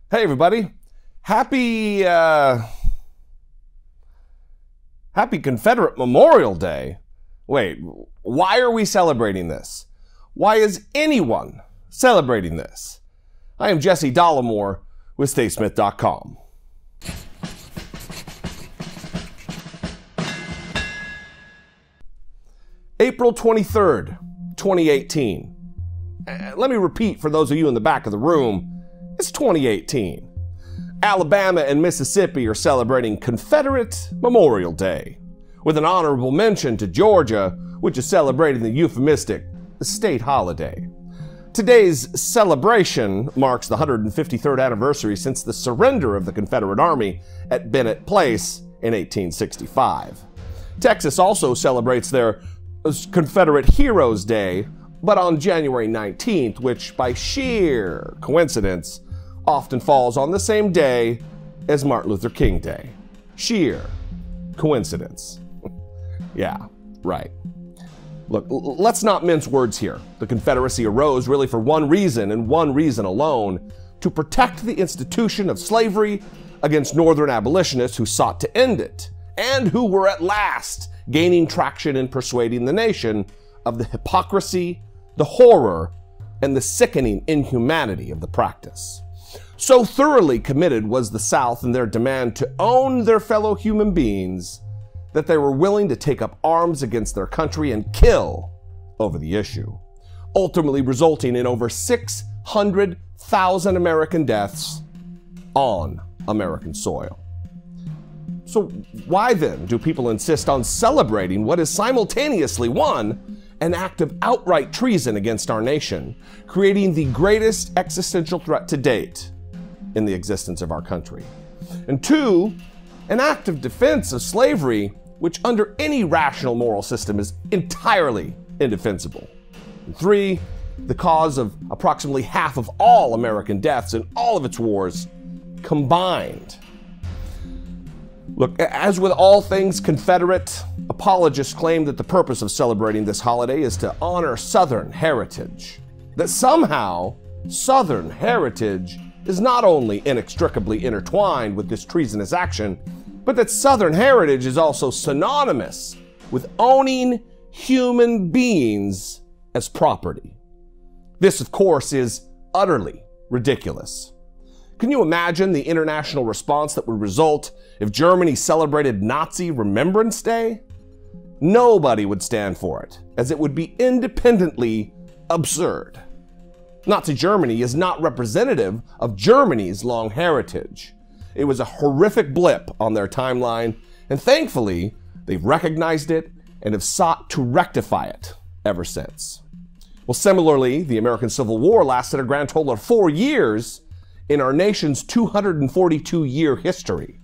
Hey everybody, happy Confederate Memorial Day. Wait, why are we celebrating this? Why is anyone celebrating this? I am Jesse Dollemore with StateSmith.com. April 23rd, 2018. Let me repeat for those of you in the back of the room. It's 2018. Alabama and Mississippi are celebrating Confederate Memorial Day, with an honorable mention to Georgia, which is celebrating the euphemistic state holiday. Today's celebration marks the 153rd anniversary since the surrender of the Confederate Army at Bennett Place in 1865. Texas also celebrates their Confederate Heroes Day, but on January 19th, which by sheer coincidence often falls on the same day as Martin Luther King Day. Sheer coincidence. Yeah, right. Look, let's not mince words here. The Confederacy arose really for one reason and one reason alone: to protect the institution of slavery against Northern abolitionists who sought to end it, and who were at last gaining traction in persuading the nation of the hypocrisy, the horror, and the sickening inhumanity of the practice. So thoroughly committed was the South in their demand to own their fellow human beings that they were willing to take up arms against their country and kill over the issue, ultimately resulting in over 600,000 American deaths on American soil. So why then do people insist on celebrating what is simultaneously, one, an act of outright treason against our nation, creating the greatest existential threat to date in the existence of our country, and two, an act of defense of slavery, which under any rational moral system is entirely indefensible, and three, the cause of approximately half of all American deaths in all of its wars combined? Look, as with all things Confederate, apologists claim that the purpose of celebrating this holiday is to honor Southern heritage, that somehow Southern heritage is not only inextricably intertwined with this treasonous action, but that Southern heritage is also synonymous with owning human beings as property. This, of course, is utterly ridiculous. Can you imagine the international response that would result if Germany celebrated Nazi Remembrance Day? Nobody would stand for it, as it would be independently absurd. Nazi Germany is not representative of Germany's long heritage. It was a horrific blip on their timeline, and thankfully, they've recognized it and have sought to rectify it ever since. Well, similarly, the American Civil War lasted a grand total of 4 years in our nation's 242-year history.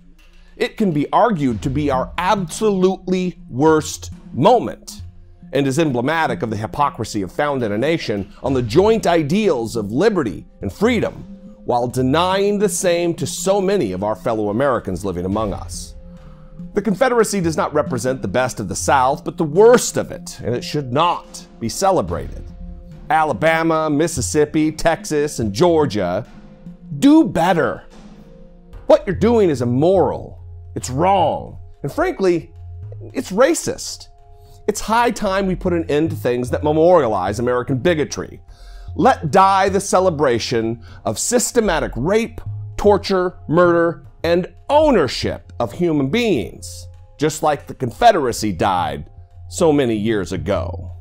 It can be argued to be our absolutely worst moment, and is emblematic of the hypocrisy of founding a nation on the joint ideals of liberty and freedom, while denying the same to so many of our fellow Americans living among us. The Confederacy does not represent the best of the South, but the worst of it, and it should not be celebrated. Alabama, Mississippi, Texas, and Georgia, do better. What you're doing is immoral, it's wrong, and frankly, it's racist. It's high time we put an end to things that memorialize American bigotry. Let die the celebration of systematic rape, torture, murder, and ownership of human beings, just like the Confederacy died so many years ago.